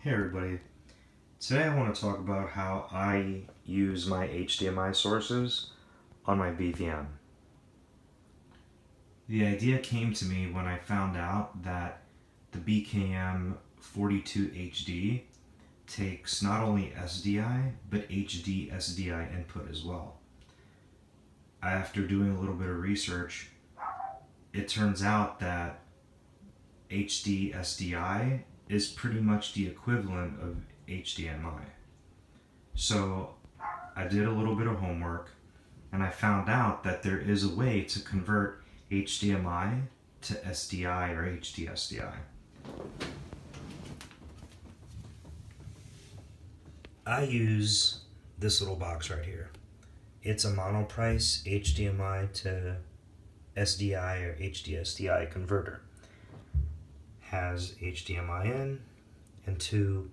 Hey everybody, today I want to talk about how I use my HDMI sources on my BVM. The idea came to me when I found out that the BVM-42HD takes not only SDI but HD SDI input as well. After doing a little bit of research, it turns out that HD SDI is pretty much the equivalent of HDMI. So I did a little bit of homework and I found out that there is a way to convert HDMI to SDI or HD SDI. I use this little box right here. It's a monoprice HDMI to SDI or HD SDI converter. Has HDMI in and two,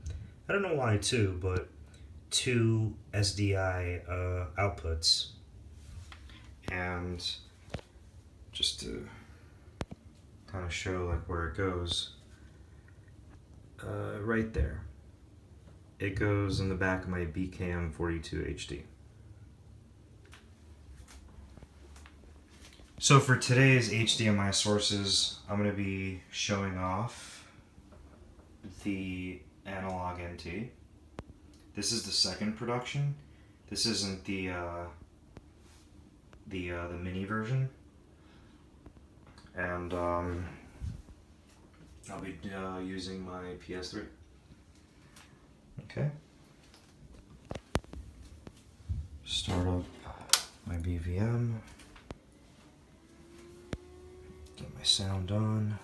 I don't know why two, but two SDI outputs. And just to kind of show like where it goes, right there. It goes in the back of my BVM-42HD. So for today's HDMI sources, I'm going to be showing off the analog NT. This is the second production. This isn't the mini version. And I'll be using my PS3. Okay. Start up my BVM. Get my sound on.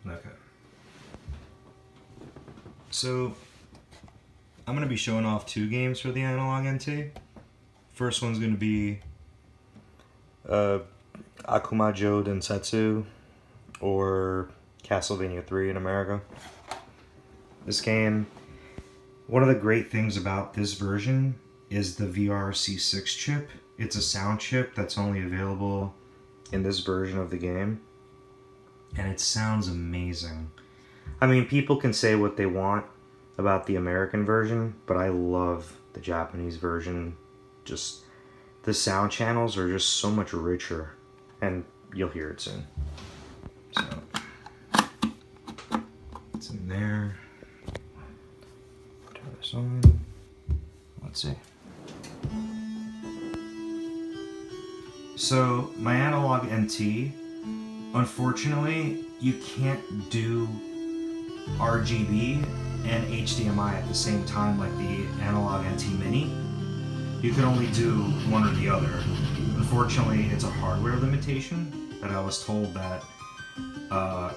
Okay. So I'm going to be showing off two games for the analog NT. First one's going to be Akumajo Densetsu, or Castlevania 3 in America. This game, one of the great things about this version is the VRC6 chip. It's a sound chip that's only available in this version of the game, and it sounds amazing. I mean, people can say what they want about the American version, but I love the Japanese version. Just the sound channels are just so much richer, and you'll hear it soon. So it's in there. Turn this on. Let's see. So my analog NT, unfortunately, you can't do RGB and HDMI at the same time like the analog NT Mini. You can only do one or the other. Unfortunately, it's a hardware limitation that I was told that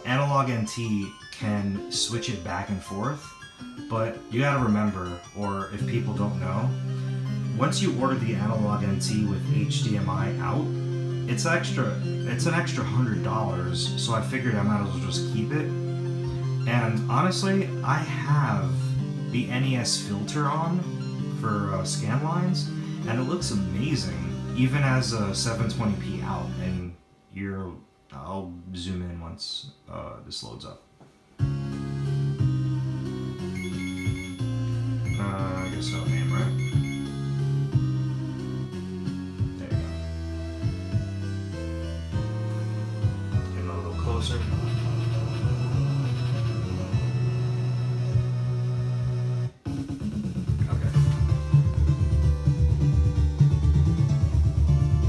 analog NT can switch it back and forth, but you gotta remember, or if people don't know, once you order the analog NT with HDMI out, it's an extra $100, so I figured I might as well just keep it. And honestly, I have the NES filter on for scan lines, and it looks amazing, even as a 720p out. And I'll zoom in once this loads up. I guess no name, right? There you go. Getting a little closer.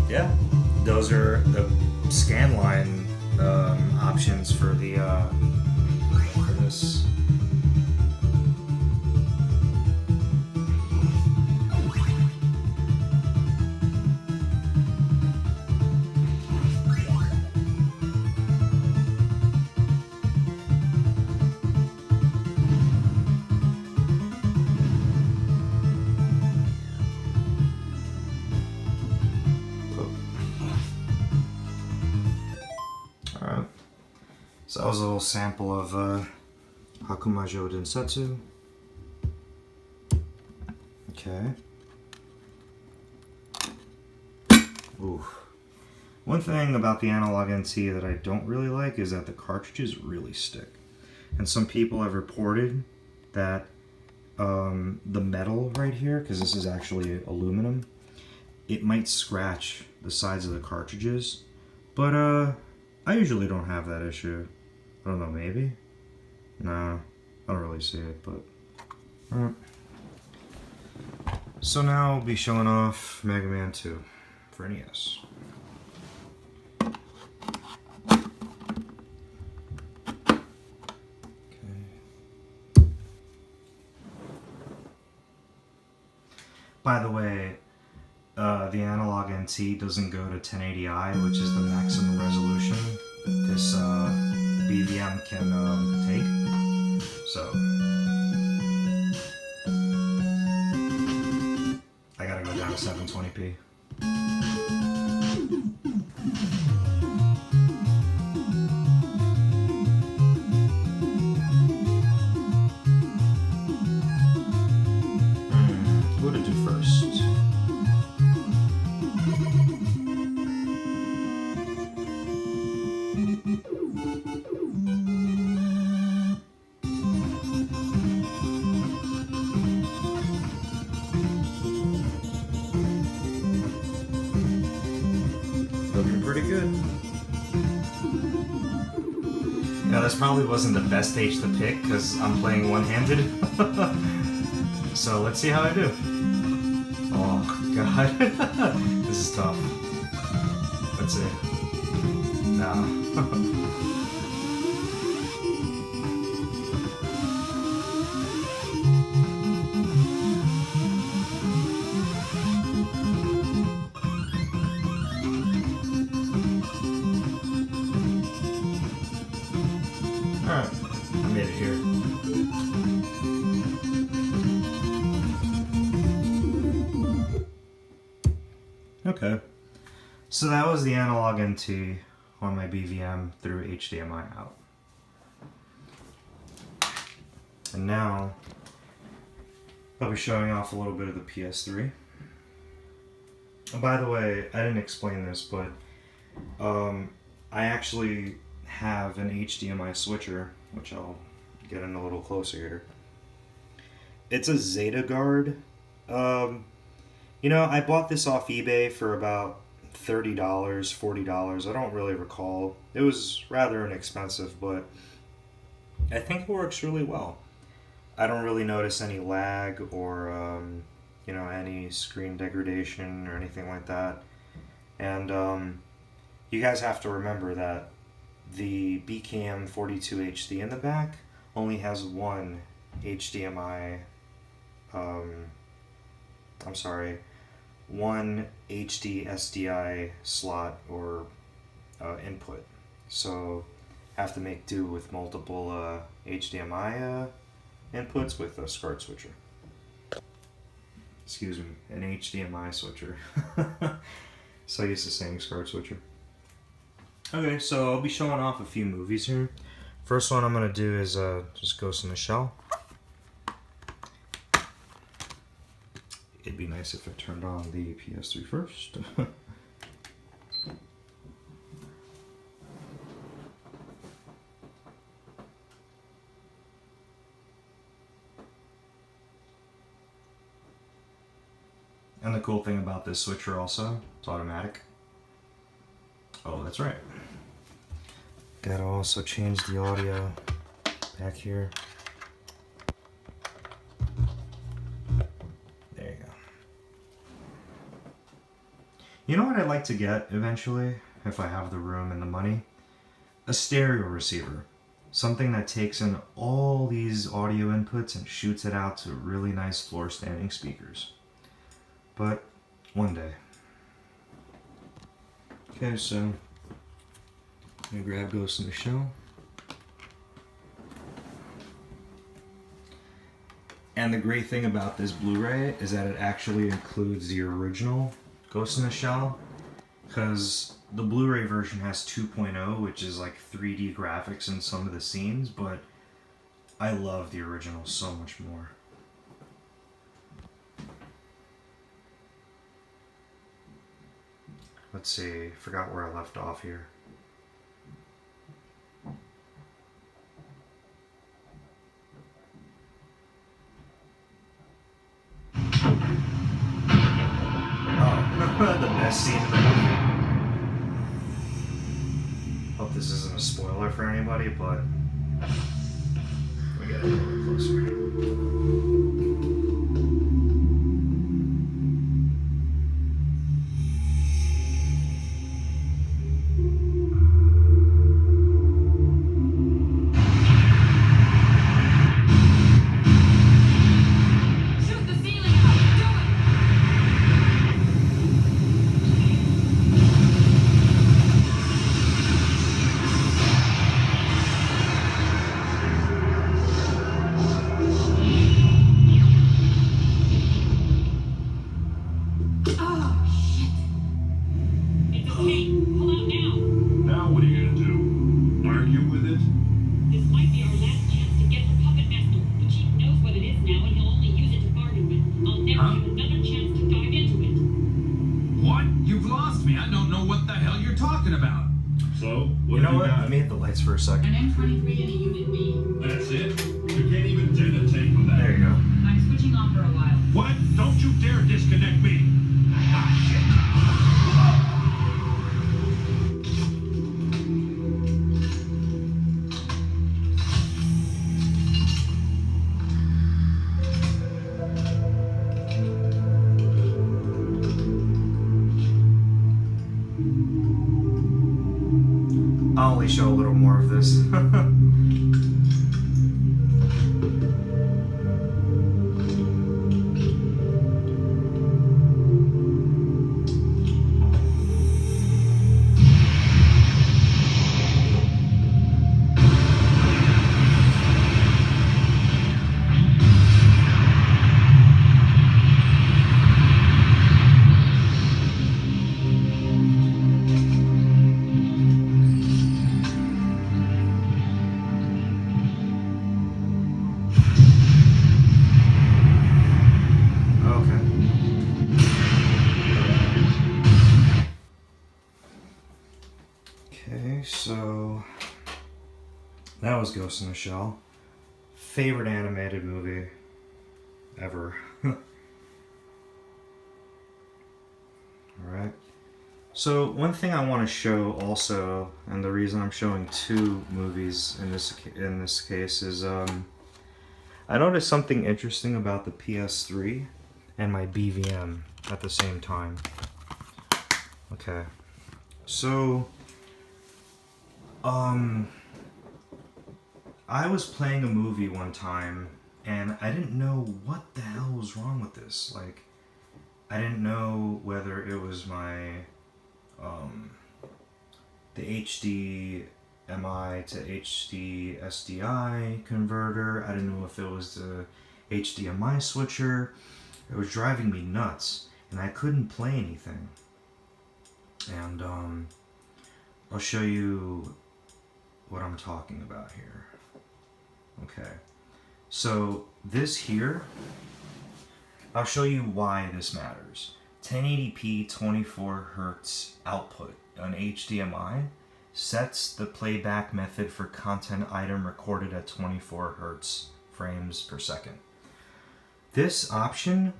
Yeah, those are the scan line options for the for this. Alright, so that was a little sample of Hakumajo Densetsu. Okay. Ooh. One thing about the analog NT that I don't really like is that the cartridges really stick. And some people have reported that the metal right here, because this is actually aluminum, it might scratch the sides of the cartridges. But I usually don't have that issue. I don't know, maybe? No, I don't really see it, but... Alright. So now I'll be showing off Mega Man 2 for NES. By the way, the analog NT doesn't go to 1080i, which is the maximum resolution this BVM can take. So I gotta go down to 720p. What to do first? Looking pretty good. Now this probably wasn't the best stage to pick because I'm playing one-handed. So let's see how I do. Oh god. This is tough. Let's see. No. Alright, I made it here. Okay, so that was the analog NT on my BVM through HDMI out. And now, I'll be showing off a little bit of the PS3. And by the way, I didn't explain this, but I actually have an HDMI switcher, which I'll get in a little closer here. It's a Zeta Guard. You know, I bought this off eBay for about $30, $40. I don't really recall. It was rather inexpensive, but I think it works really well. I don't really notice any lag or, you know, any screen degradation or anything like that. And you guys have to remember that the BKM42 HD in the back only has one HDMI, one HD SDI slot or input. So have to make do with multiple HDMI inputs with a SCART switcher. Excuse me, an HDMI switcher. So used to saying SCART switcher. Okay, so I'll be showing off a few movies here. First one I'm going to do is just Ghost in the Shell. It'd be nice if I turned on the PS3 first. And the cool thing about this switcher also, it's automatic. Oh, that's right. Gotta also change the audio back here. There you go. You know what I'd like to get eventually, if I have the room and the money? A stereo receiver. Something that takes in all these audio inputs and shoots it out to really nice floor standing speakers. But one day. Okay, so I'm gonna grab Ghost in the Shell. And the great thing about this Blu-ray is that it actually includes the original Ghost in the Shell, because the Blu-ray version has 2.0, which is like 3D graphics in some of the scenes, but I love the original so much more. let's see, forgot where I left off here. Oh, the best scene in the movie. Hope this isn't a spoiler for anybody, but we get a little bit closer. For a second. An M23 and a Unit B. That's it? You can't even do the take with that. There you go. I'm switching on for a while. What? Don't you dare disconnect me! Ah, shit! I'll only show a little more of this. So that was Ghost in the Shell. Favorite animated movie ever. Alright. So one thing I want to show also, and the reason I'm showing two movies in this case is I noticed something interesting about the PS3 and my BVM at the same time. Okay. So I was playing a movie one time, and I didn't know what the hell was wrong with this. Like, I didn't know whether it was my, the HDMI to HD SDI converter. I didn't know if it was the HDMI switcher. It was driving me nuts, and I couldn't play anything. And, I'll show you what I'm talking about here. Okay, so this here, I'll show you why this matters. 1080p 24 Hz output on HDMI sets the playback method for content item recorded at 24 Hz frames per second. This option,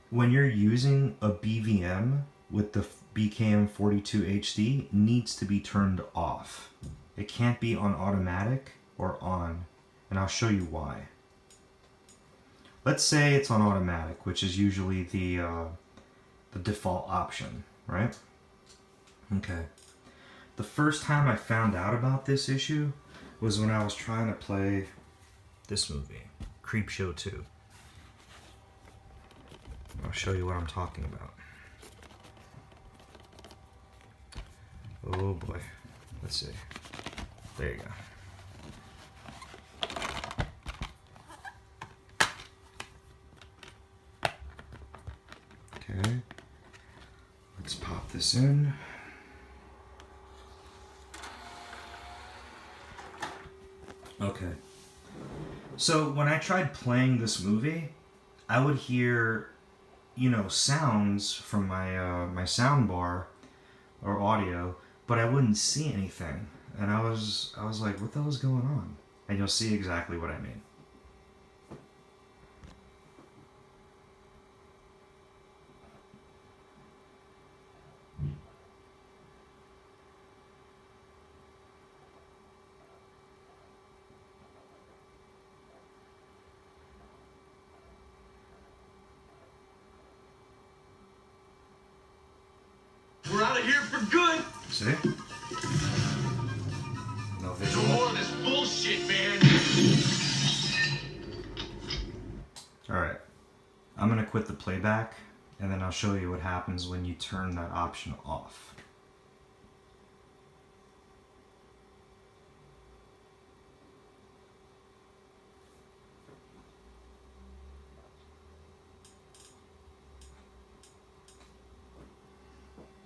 when you're using a BVM with the BKM42HD, needs to be turned off. It can't be on automatic or on, and I'll show you why. Let's say it's on automatic, which is usually the default option, right? Okay. The first time I found out about this issue was when I was trying to play this movie, Creepshow 2. I'll show you what I'm talking about. Oh boy. Let's see. There you go. Okay. Let's pop this in. Okay. So when I tried playing this movie, I would hear, you know, sounds from my my sound bar, or audio, but I wouldn't see anything. And I was like, what the hell is going on? And you'll see exactly what I mean. We're out of here for good. See? No No visual. more of this bullshit, man. Alright. I'm gonna quit the playback, and then I'll show you what happens when you turn that option off.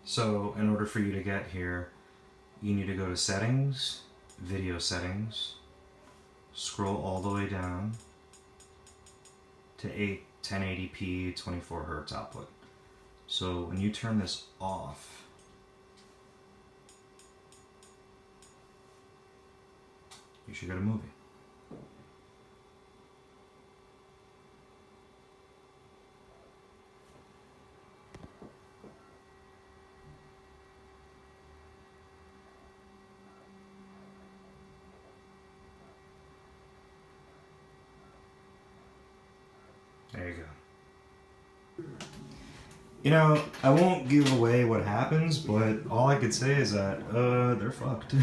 So, in order for you to get here, you need to go to Settings, Video Settings, scroll all the way down to 1080p 24 hertz output. So when you turn this off, you should get a movie. There you go. You know, I won't give away what happens, but all I could say is that, they're fucked.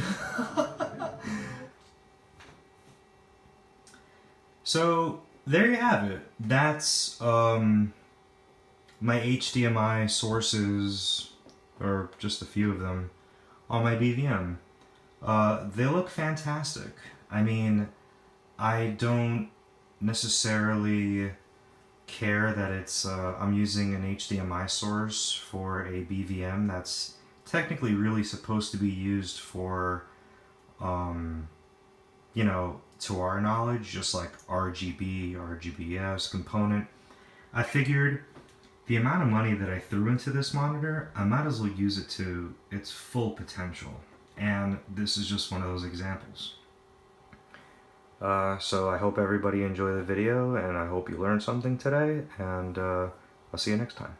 So, there you have it. That's, my HDMI sources, or just a few of them, on my BVM. They look fantastic. I mean, I don't necessarily care that it's I'm using an HDMI source for a BVM that's technically really supposed to be used for you know, to our knowledge, just like RGB, RGBS component. I figured the amount of money that I threw into this monitor, I might as well use it to its full potential, and this is just one of those examples. So I hope everybody enjoyed the video, and I hope you learned something today, and I'll see you next time.